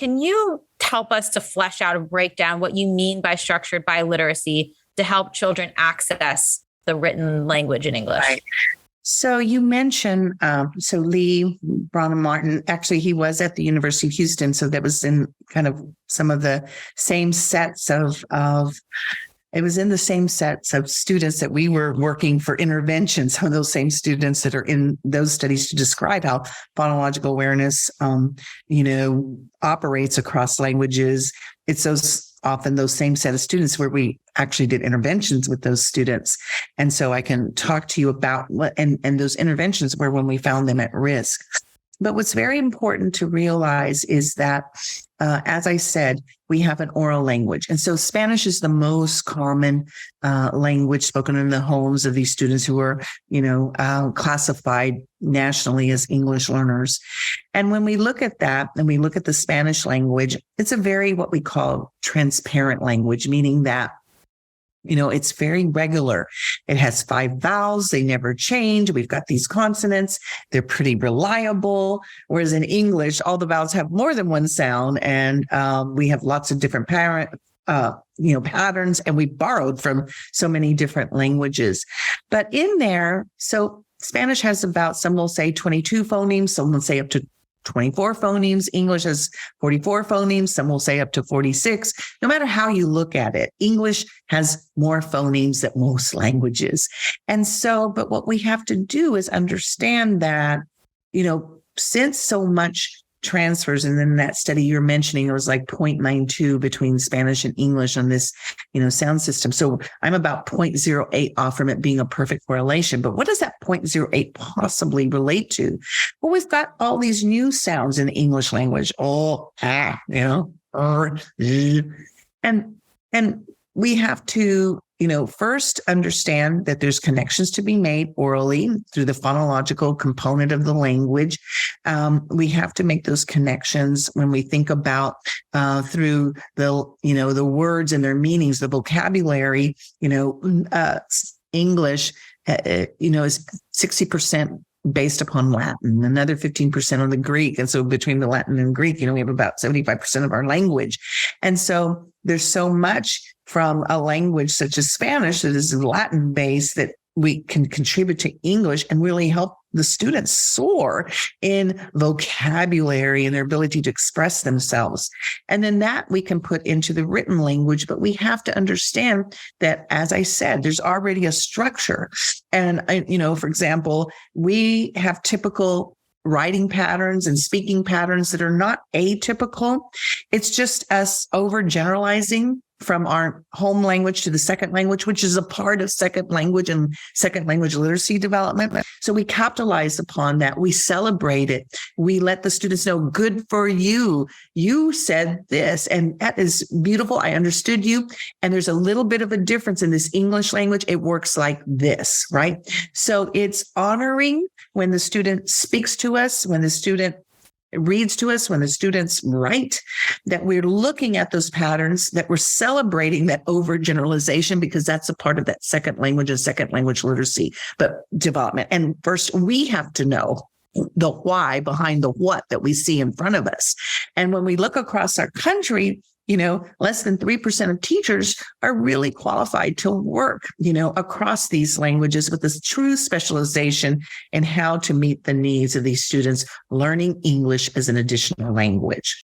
Can you help us to flesh out and break down what you mean by structured biliteracy to help children access the written language in English? Right. So you mentioned, Lee Branham Martin, actually, he was at the University of Houston. So that was in kind of some of the same sets of it was in the same sets of students that we were working for interventions, some of those same students that are in those studies to describe how phonological awareness, operates across languages. It's often those same set of students where we actually did interventions with those students. And so I can talk to you about and those interventions were when we found them at risk. But what's very important to realize is that, as I said, we have an oral language. And so Spanish is the most common language spoken in the homes of these students who are, classified nationally as English learners. And when we look at that and we look at the Spanish language, it's a very what we call transparent language, meaning that it's very regular. It has 5 vowels. They never change. We've got these consonants. They're pretty reliable. Whereas in English, all the vowels have more than one sound. And we have lots of different patterns, and we borrowed from so many different languages. But in there, so Spanish has about, some will say 22 phonemes. Some will say up to 24 phonemes. English has 44 phonemes. Some will say up to 46. No matter how you look at it, English has more phonemes than most languages. And so, but what we have to do is understand that, since so much transfers, and then that study you're mentioning, it was like 0.92 between Spanish and English on this, sound system. So I'm about 0.08 off from it being a perfect correlation. But what does that 0.08 possibly relate to? Well, we've got all these new sounds in the English language. And we have to, first understand that there's connections to be made orally through the phonological component of the language. We have to make those connections when we think about through the words and their meanings, the vocabulary. English, is 60% based upon Latin, another 15% on the Greek. And so between the Latin and Greek, we have about 75% of our language. And so there's so much from a language such as Spanish that is Latin based that we can contribute to English and really help the students soar in vocabulary and their ability to express themselves. And then that we can put into the written language, but we have to understand that, as I said, there's already a structure. And, for example, we have typical writing patterns and speaking patterns that are not atypical. It's just us overgeneralizing from our home language to the second language, which is a part of second language and second language literacy development. So we capitalize upon that. We celebrate it. We let the students know, good for you. You said this, and that is beautiful. I understood you. And there's a little bit of a difference in this English language. It works like this, right? So it's honoring when the student speaks to us, when the student reads to us, when the students write, that we're looking at those patterns, that we're celebrating that overgeneralization, because that's a part of that second language and second language literacy but development. And first, we have to know the why behind the what that we see in front of us. And when we look across our country, less than 3% of teachers are really qualified to work, across these languages with this true specialization in how to meet the needs of these students learning English as an additional language.